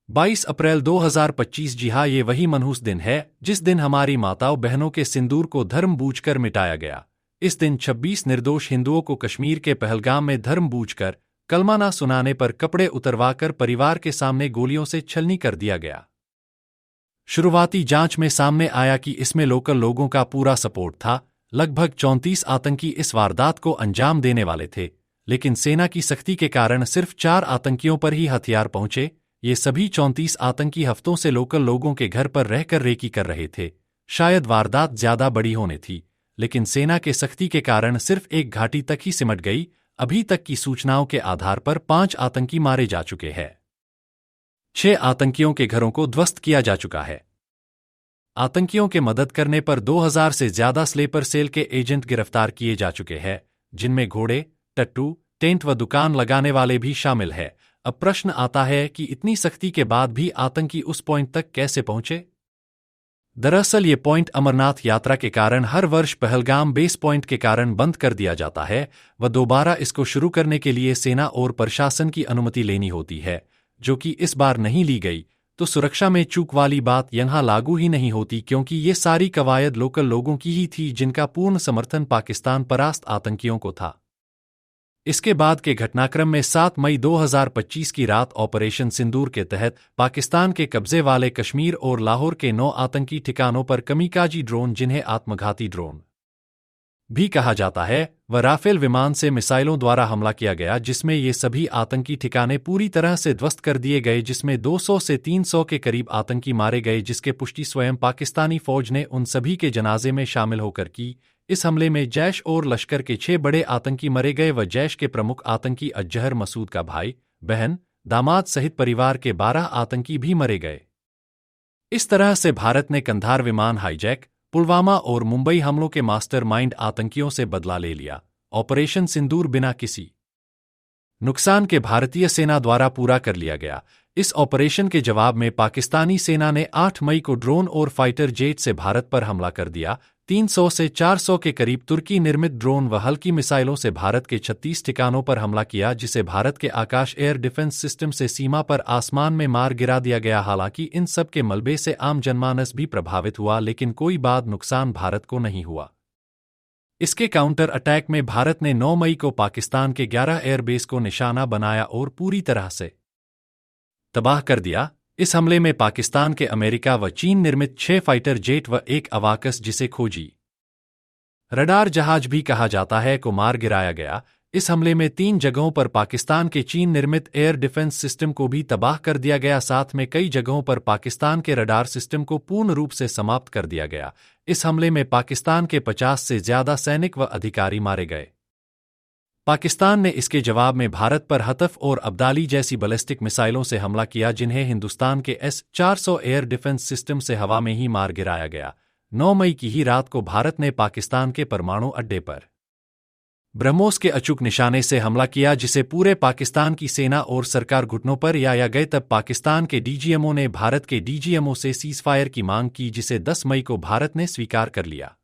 22 अप्रैल 2025। जी हाँ, ये वही मनहूस दिन है जिस दिन हमारी माताओं बहनों के सिंदूर को धर्म बूझकर मिटाया गया। इस दिन 26 निर्दोष हिंदुओं को कश्मीर के पहलगाम में धर्म बूझकर कलमा ना सुनाने पर कपड़े उतरवाकर परिवार के सामने गोलियों से छलनी कर दिया गया। शुरुआती जांच में सामने आया कि इसमें लोकल लोगों का पूरा सपोर्ट था। लगभग 34 आतंकी इस वारदात को अंजाम देने वाले थे, लेकिन सेना की सख्ती के कारण सिर्फ 4 आतंकियों पर ही हथियार पहुंचे। ये सभी 34 आतंकी हफ्तों से लोकल लोगों के घर पर रहकर रेकी कर रहे थे। शायद वारदात ज्यादा बड़ी होने थी, लेकिन सेना के सख्ती के कारण सिर्फ एक घाटी तक ही सिमट गई। अभी तक की सूचनाओं के आधार पर 5 आतंकी मारे जा चुके हैं। 6 आतंकियों के घरों को ध्वस्त किया जा चुका है। आतंकियों के मदद करने पर 2000 से ज्यादा स्लेपर सेल के एजेंट गिरफ्तार किए जा चुके हैं, जिनमें घोड़े, टट्टू, टेंट व दुकान लगाने वाले भी शामिल हैं। अब प्रश्न आता है कि इतनी सख्ती के बाद भी आतंकी उस पॉइंट तक कैसे पहुंचे? दरअसल ये पॉइंट अमरनाथ यात्रा के कारण हर वर्ष पहलगाम बेस पॉइंट के कारण बंद कर दिया जाता है व दोबारा इसको शुरू करने के लिए सेना और प्रशासन की अनुमति लेनी होती है, जो कि इस बार नहीं ली गई। तो सुरक्षा में चूक वाली बात यहां लागू ही नहीं होती, क्योंकि ये सारी कवायद लोकल लोगों की ही थी जिनका पूर्ण समर्थन पाकिस्तान परास्त आतंकियों को था। इसके बाद के घटनाक्रम में 7 मई 2025 की रात ऑपरेशन सिंदूर के तहत पाकिस्तान के कब्जे वाले कश्मीर और लाहौर के 9 आतंकी ठिकानों पर कमीकाजी ड्रोन, जिन्हें आत्मघाती ड्रोन भी कहा जाता है, व राफेल विमान से मिसाइलों द्वारा हमला किया गया, जिसमें ये सभी आतंकी ठिकाने पूरी तरह से ध्वस्त कर दिए गए, जिसमें 200 से 300 के करीब आतंकी मारे गए, जिसके पुष्टि स्वयं पाकिस्तानी फौज ने उन सभी के जनाजे में शामिल होकर की। इस हमले में जैश और लश्कर के 6 बड़े आतंकी मरे गए व जैश के प्रमुख आतंकी अजहर मसूद का भाई, बहन, दामाद सहित परिवार के 12 आतंकी भी मरे गए। इस तरह से भारत ने कंधार विमान हाईजैक, पुलवामा और मुंबई हमलों के मास्टरमाइंड आतंकियों से बदला ले लिया। ऑपरेशन सिंदूर बिना किसी नुकसान के भारतीय सेना द्वारा पूरा कर लिया गया। इस ऑपरेशन के जवाब में पाकिस्तानी सेना ने 8 मई को ड्रोन और फाइटर जेट से भारत पर हमला कर दिया। 300 से 400 के करीब तुर्की निर्मित ड्रोन व हल्की मिसाइलों से भारत के 36 ठिकानों पर हमला किया, जिसे भारत के आकाश एयर डिफेंस सिस्टम से सीमा पर आसमान में मार गिरा दिया गया। हालांकि इन सब के मलबे से आम जनमानस भी प्रभावित हुआ, लेकिन कोई बाद नुकसान भारत को नहीं हुआ। इसके काउंटर अटैक में भारत ने 9 मई को पाकिस्तान के 11 एयरबेस को निशाना बनाया और पूरी तरह से तबाह कर दिया। इस हमले में पाकिस्तान के अमेरिका व चीन निर्मित 6 फाइटर जेट व एक अवाकस, जिसे खोजी रडार जहाज भी कहा जाता है, को मार गिराया गया। इस हमले में 3 जगहों पर पाकिस्तान के चीन निर्मित एयर डिफेंस सिस्टम को भी तबाह कर दिया गया। साथ में कई जगहों पर पाकिस्तान के रडार सिस्टम को पूर्ण रूप से समाप्त कर दिया गया। इस हमले में पाकिस्तान के 50 से ज्यादा सैनिक व अधिकारी मारे गए। पाकिस्तान ने इसके जवाब में भारत पर हतफ और अब्दाली जैसी बैलिस्टिक मिसाइलों से हमला किया, जिन्हें हिंदुस्तान के S-400 एयर डिफेंस सिस्टम से हवा में ही मार गिराया गया। 9 मई की ही रात को भारत ने पाकिस्तान के परमाणु अड्डे पर ब्रह्मोस के अचूक निशाने से हमला किया, जिसे पूरे पाकिस्तान की सेना और सरकार घुटनों पर या गए। तब पाकिस्तान के डीजीएमओ ने भारत के डीजीएमओ से सीज़फायर की मांग की, जिसे 10 मई को भारत ने स्वीकार कर लिया।